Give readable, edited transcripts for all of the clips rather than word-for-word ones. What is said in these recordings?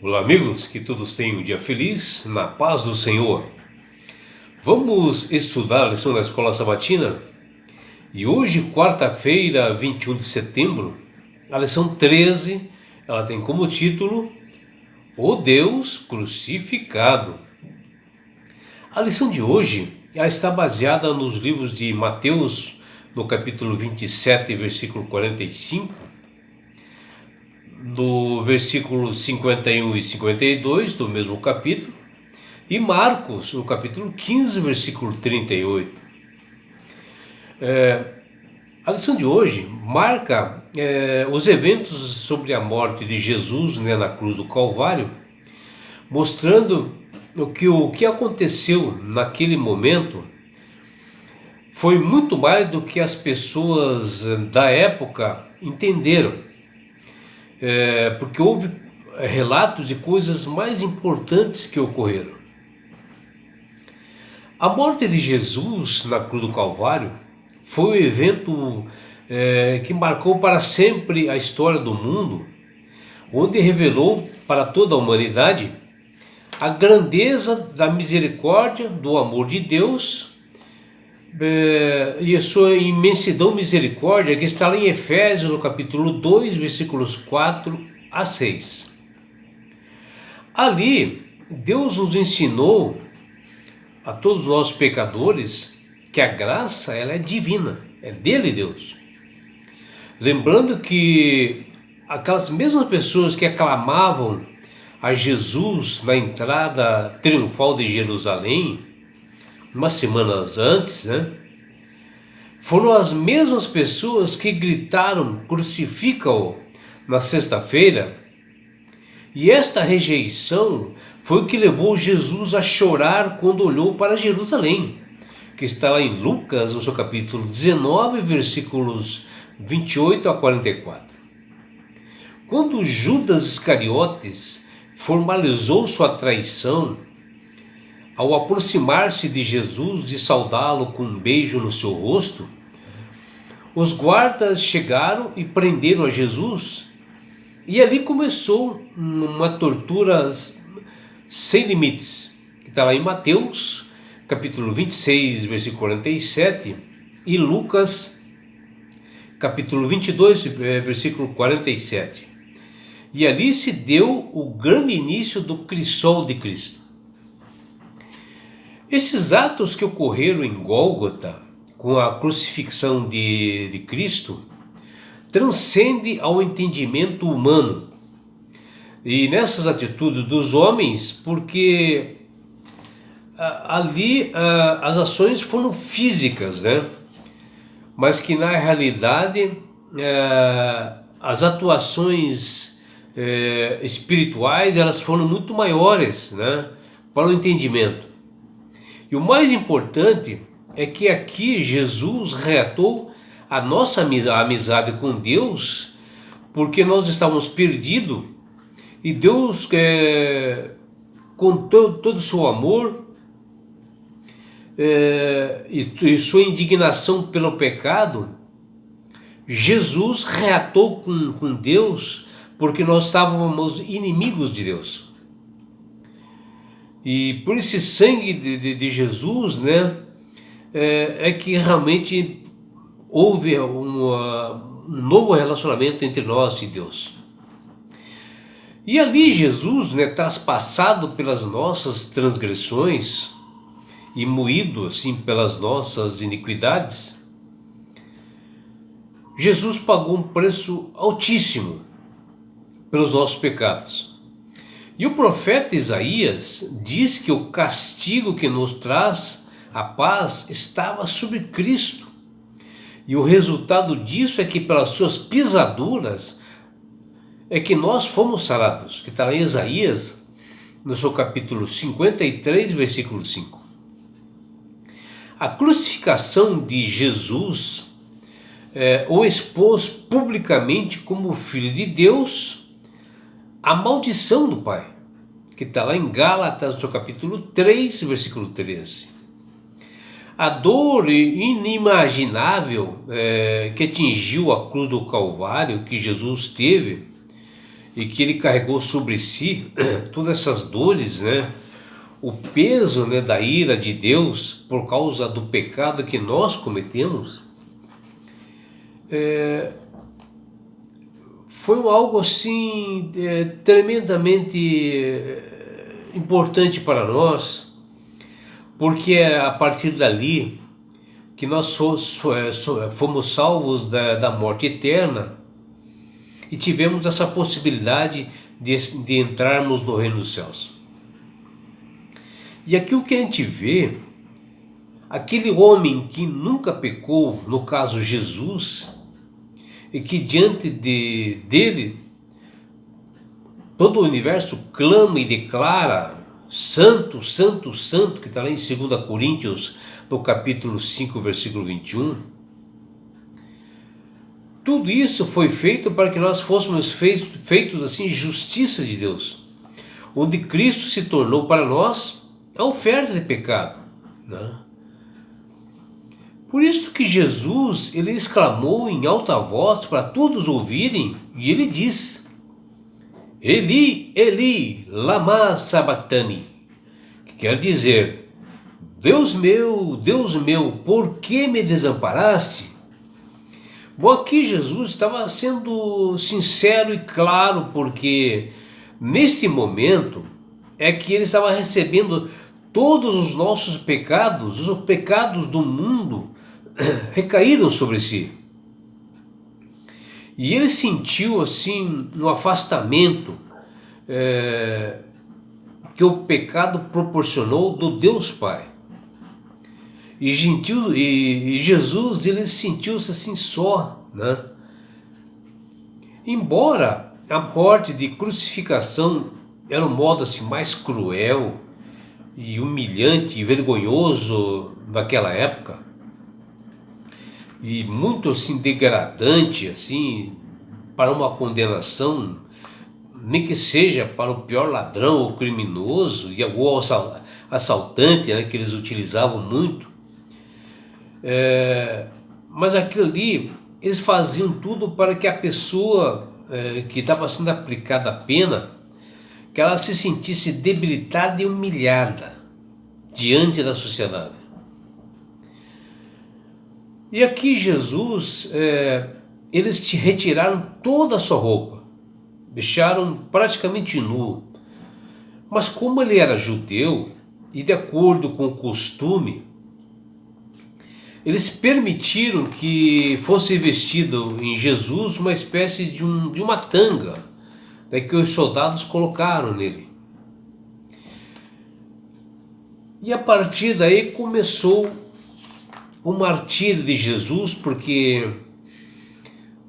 Olá, amigos, que todos tenham um dia feliz, na paz do Senhor. Vamos estudar a lição da Escola Sabatina? E hoje, quarta-feira, 21 de setembro, a lição 13, ela tem como título O Deus Crucificado. A lição de hoje, ela está baseada nos livros de Mateus, no capítulo 27, versículo 45, do versículo 51 e 52 do mesmo capítulo, e Marcos, no capítulo 15, versículo 38. A lição de hoje marca os eventos sobre a morte de Jesus, na cruz do Calvário, mostrando o que aconteceu naquele momento foi muito mais do que as pessoas da época entenderam. Porque houve relatos de coisas mais importantes que ocorreram. A morte de Jesus na cruz do Calvário foi um evento que marcou para sempre a história do mundo, onde revelou para toda a humanidade a grandeza da misericórdia, do amor de Deus e a sua imensidão misericórdia, que está lá em Efésios, no capítulo 2, versículos 4 a 6. Ali, Deus nos ensinou, a todos nós pecadores, que a graça ela é divina, é dele Deus. Lembrando que aquelas mesmas pessoas que aclamavam a Jesus na entrada triunfal de Jerusalém, umas semanas antes, foram as mesmas pessoas que gritaram crucifica-o na sexta-feira, e esta rejeição foi o que levou Jesus a chorar quando olhou para Jerusalém, que está lá em Lucas, no seu capítulo 19, versículos 28 a 44. Quando Judas Iscariotes formalizou sua traição, ao aproximar-se de Jesus de saudá-lo com um beijo no seu rosto, os guardas chegaram e prenderam a Jesus, e ali começou uma tortura sem limites, que está lá em Mateus, capítulo 26, versículo 47, e Lucas, capítulo 22, versículo 47. E ali se deu o grande início do crisol de Cristo. Esses atos que ocorreram em Gólgota, com a crucifixão de Cristo, transcende ao entendimento humano. E nessas atitudes dos homens, porque ali as ações foram físicas, mas que na realidade as atuações espirituais elas foram muito maiores, para o entendimento. E o mais importante é que aqui Jesus reatou a nossa amizade com Deus, porque nós estávamos perdidos, e Deus, com todo o seu amor e sua indignação pelo pecado, Jesus reatou com Deus, porque nós estávamos inimigos de Deus. E por esse sangue de Jesus, é que realmente houve um novo relacionamento entre nós e Deus. E ali Jesus, traspassado pelas nossas transgressões e moído assim pelas nossas iniquidades, Jesus pagou um preço altíssimo pelos nossos pecados. E o profeta Isaías diz que o castigo que nos traz a paz estava sobre Cristo. E o resultado disso é que pelas suas pisaduras é que nós fomos sarados, que está lá em Isaías, no seu capítulo 53, versículo 5. A crucificação de Jesus o expôs publicamente como filho de Deus a maldição do Pai, que está lá em Gálatas, no seu capítulo 3, versículo 13. A dor inimaginável que atingiu a cruz do Calvário, que Jesus teve, e que ele carregou sobre si todas essas dores, né? O peso, né, da ira de Deus por causa do pecado que nós cometemos, foi algo assim tremendamente importante para nós, porque é a partir dali que nós fomos salvos da morte eterna e tivemos essa possibilidade de entrarmos no reino dos céus. E aqui o que a gente vê, aquele homem que nunca pecou, no caso Jesus, e que diante dele todo o universo clama e declara santo, santo, santo, que está lá em 2 Coríntios, no capítulo 5, versículo 21. Tudo isso foi feito para que nós fôssemos feitos assim, justiça de Deus, onde Cristo se tornou para nós a oferta de pecado, né? Por isso que Jesus, ele exclamou em alta voz para todos ouvirem, e ele diz: Eli, Eli, lama sabachthani, que quer dizer: Deus meu, por que me desamparaste? Bom, aqui Jesus estava sendo sincero e claro, porque neste momento é que ele estava recebendo todos os nossos pecados, os pecados do mundo recaíram sobre si. E ele sentiu assim no afastamento que o pecado proporcionou do Deus Pai. E Jesus, ele sentiu-se assim só, né? Embora a morte de crucificação era um modo assim mais cruel e humilhante e vergonhoso naquela época, e muito assim degradante assim para uma condenação, nem que seja para o pior ladrão ou criminoso e o assaltante, né, que eles utilizavam muito. Mas aquilo ali, eles faziam tudo para que a pessoa que estava sendo aplicada a pena, que ela se sentisse debilitada e humilhada diante da sociedade. E aqui Jesus, eles te retiraram toda a sua roupa, deixaram praticamente nu. Mas como ele era judeu, e de acordo com o costume, eles permitiram que fosse vestido em Jesus uma espécie de uma tanga, né, que os soldados colocaram nele. E a partir daí começou o martírio de Jesus, porque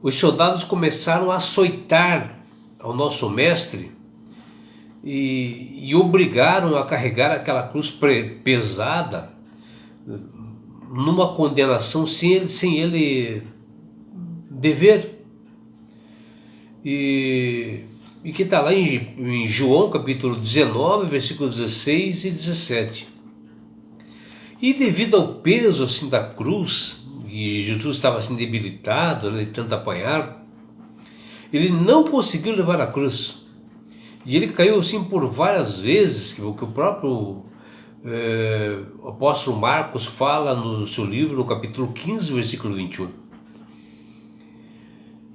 os soldados começaram a açoitar ao nosso mestre e obrigaram a carregar aquela cruz pesada, numa condenação sem ele dever. E que está lá em João capítulo 19, versículos 16 e 17. E devido ao peso assim da cruz, e Jesus estava assim debilitado, né, de tanto apanhar, ele não conseguiu levar a cruz. E ele caiu assim por várias vezes, que o próprio o apóstolo Marcos fala no seu livro, no capítulo 15, versículo 21.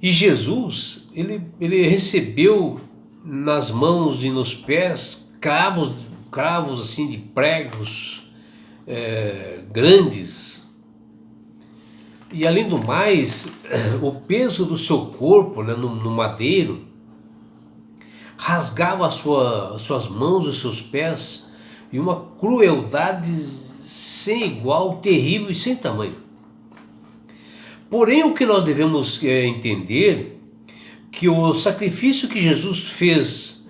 E Jesus, ele recebeu nas mãos e nos pés cravos assim de pregos grandes. E além do mais, o peso do seu corpo, né, no madeiro rasgava suas mãos e seus pés, e uma crueldade sem igual, terrível e sem tamanho. Porém, o que nós devemos entender, que o sacrifício que Jesus fez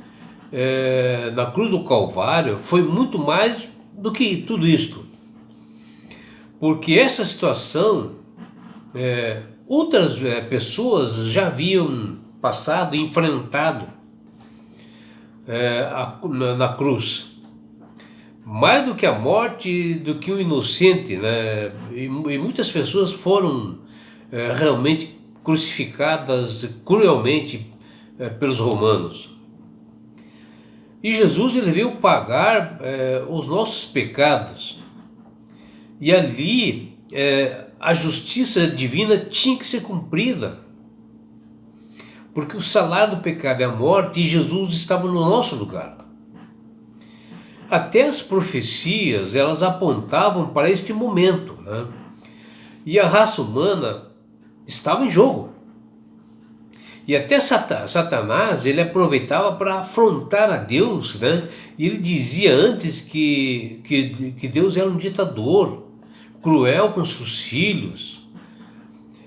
na cruz do Calvário foi muito mais do que tudo isto. Porque essa situação, outras pessoas já haviam passado e enfrentado na cruz. Mais do que a morte, do que o inocente, né? E muitas pessoas foram realmente crucificadas cruelmente pelos romanos. E Jesus, ele veio pagar os nossos pecados. E ali a justiça divina tinha que ser cumprida. Porque o salário do pecado é a morte, e Jesus estava no nosso lugar. Até as profecias, elas apontavam para este momento, né? E a raça humana estava em jogo. E até Satanás, ele aproveitava para afrontar a Deus, né? E ele dizia antes que Deus era um ditador, cruel com seus filhos.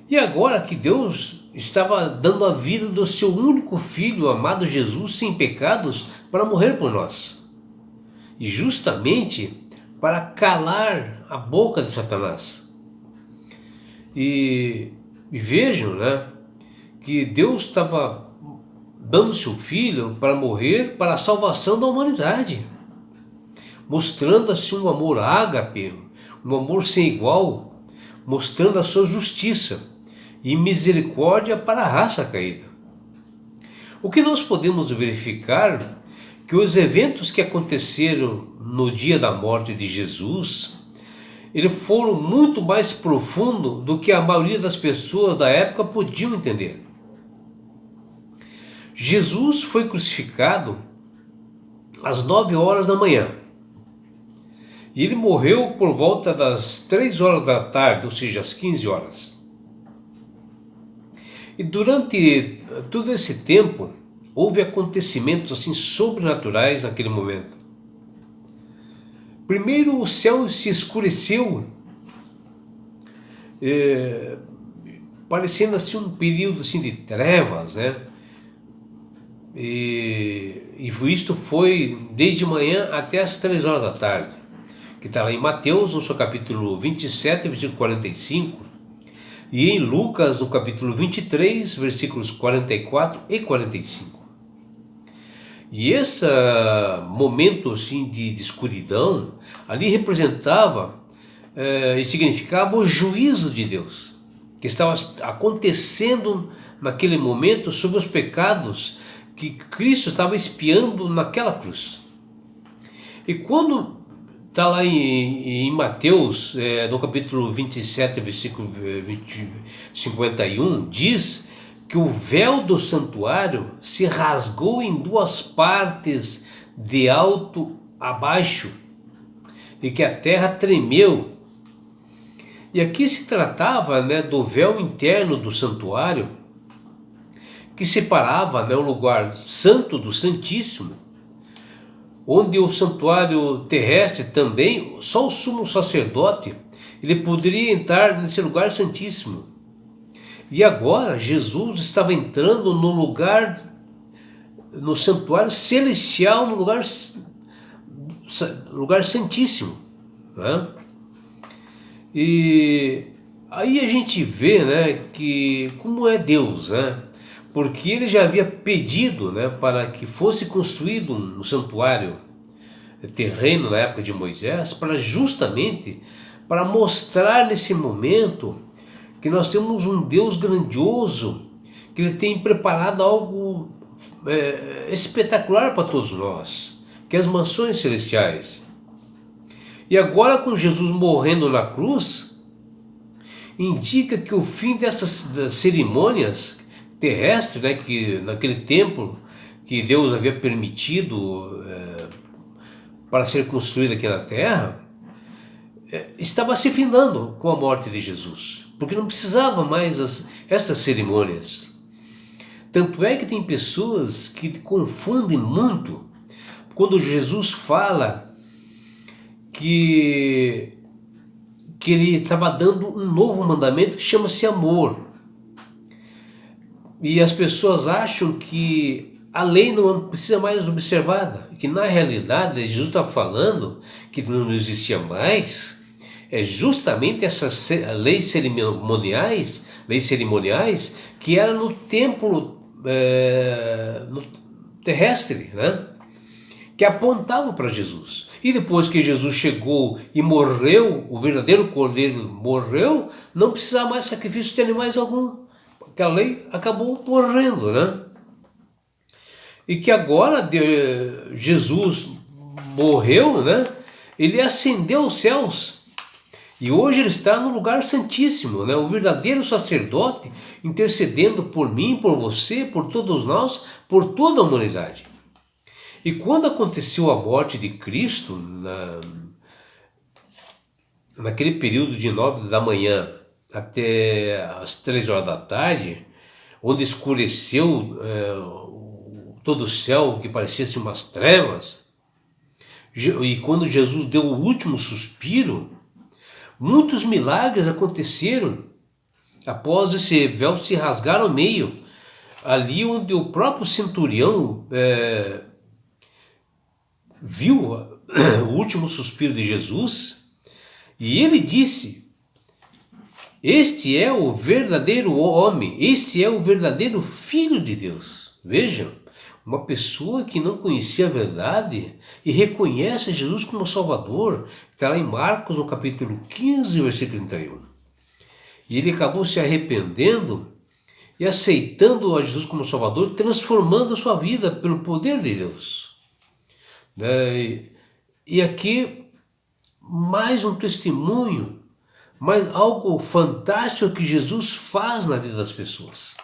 E agora que Deus estava dando a vida do seu único filho, amado Jesus, sem pecados, para morrer por nós. E justamente para calar a boca de Satanás. E vejam, né, que Deus estava dando seu filho para morrer para a salvação da humanidade, mostrando assim um amor ágape, um amor sem igual, mostrando a sua justiça e misericórdia para a raça caída. O que nós podemos verificar que os eventos que aconteceram no dia da morte de Jesus, eles foram muito mais profundos do que a maioria das pessoas da época podiam entender. Jesus foi crucificado às 9 horas da manhã. E ele morreu por volta das 3 horas da tarde, ou seja, às 15 horas. E durante todo esse tempo, houve acontecimentos assim sobrenaturais naquele momento. Primeiro, o céu se escureceu, parecendo assim um período assim de trevas, né? E isto foi desde manhã até as 3 horas da tarde, que está lá em Mateus, no seu capítulo 27, versículo 45, e em Lucas, no capítulo 23, versículos 44 e 45. E esse momento assim, de escuridão, ali representava e significava o juízo de Deus, que estava acontecendo naquele momento sobre os pecados que Cristo estava expiando naquela cruz. E quando está lá em Mateus, no capítulo 27, versículo 51, diz que o véu do santuário se rasgou em 2 partes, de alto a baixo, e que a terra tremeu. E aqui se tratava, né, do véu interno do santuário, que separava, né, o lugar santo do santíssimo, onde o santuário terrestre também, só o sumo sacerdote, ele poderia entrar nesse lugar santíssimo. E agora Jesus estava entrando no lugar, no santuário celestial, no lugar santíssimo, né? E aí a gente vê, né, que como é Deus, né? Porque ele já havia pedido, né, para que fosse construído um santuário terreno na época de Moisés, para justamente para mostrar nesse momento que nós temos um Deus grandioso, que ele tem preparado algo espetacular para todos nós, que é as mansões celestiais. E agora, com Jesus morrendo na cruz, indica que o fim dessas cerimônias terrestres, né, que naquele templo que Deus havia permitido para ser construído aqui na terra, estava se findando com a morte de Jesus, porque não precisava mais essas cerimônias. Tanto é que tem pessoas que confundem muito quando Jesus fala que ele estava dando um novo mandamento que chama-se amor. E as pessoas acham que a lei não precisa mais observada, que na realidade Jesus está falando que não existia mais, justamente essas leis cerimoniais que eram no templo no terrestre, né? Que apontavam para Jesus. E depois que Jesus chegou e morreu, o verdadeiro cordeiro morreu, não precisava mais sacrifício de animais algum. Aquela lei acabou morrendo, né? e que agora Jesus morreu, né? Ele ascendeu aos céus. E hoje ele está no lugar santíssimo, né? O verdadeiro sacerdote intercedendo por mim, por você, por todos nós, por toda a humanidade. E quando aconteceu a morte de Cristo, naquele período de 9 da manhã até as 3 horas da tarde, onde escureceu todo o céu, que parecia assim, umas trevas, e quando Jesus deu o último suspiro, muitos milagres aconteceram após esse véu se rasgar ao meio, ali onde o próprio centurião viu o último suspiro de Jesus, e ele disse: este é o verdadeiro homem, este é o verdadeiro Filho de Deus. Vejam, uma pessoa que não conhecia a verdade e reconhece Jesus como Salvador, está lá em Marcos, no capítulo 15, versículo 31. E ele acabou se arrependendo e aceitando a Jesus como Salvador, transformando a sua vida pelo poder de Deus. E aqui, mais um testemunho, mais algo fantástico que Jesus faz na vida das pessoas.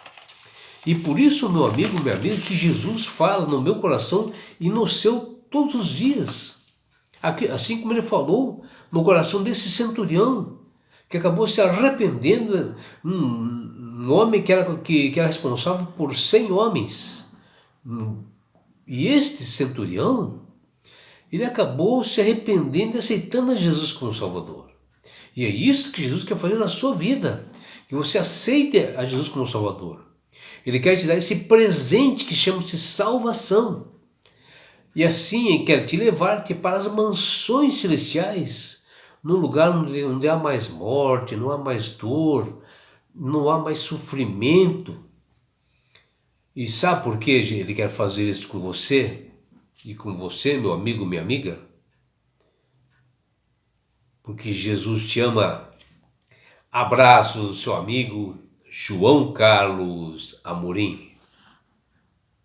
E por isso, meu amigo, minha amiga, que Jesus fala no meu coração e no seu todos os dias. Assim como ele falou no coração desse centurião, que acabou se arrependendo, um homem que era responsável por 100 homens. E este centurião, ele acabou se arrependendo e aceitando a Jesus como Salvador. E é isso que Jesus quer fazer na sua vida, que você aceite a Jesus como Salvador. Ele quer te dar esse presente que chama-se salvação. E assim ele quer te levar-te para as mansões celestiais, num lugar onde há mais morte, não há mais dor, não há mais sofrimento. E sabe por que ele quer fazer isso com você? E com você, meu amigo, minha amiga? Porque Jesus te ama. Abraço do seu amigo João Carlos Amorim.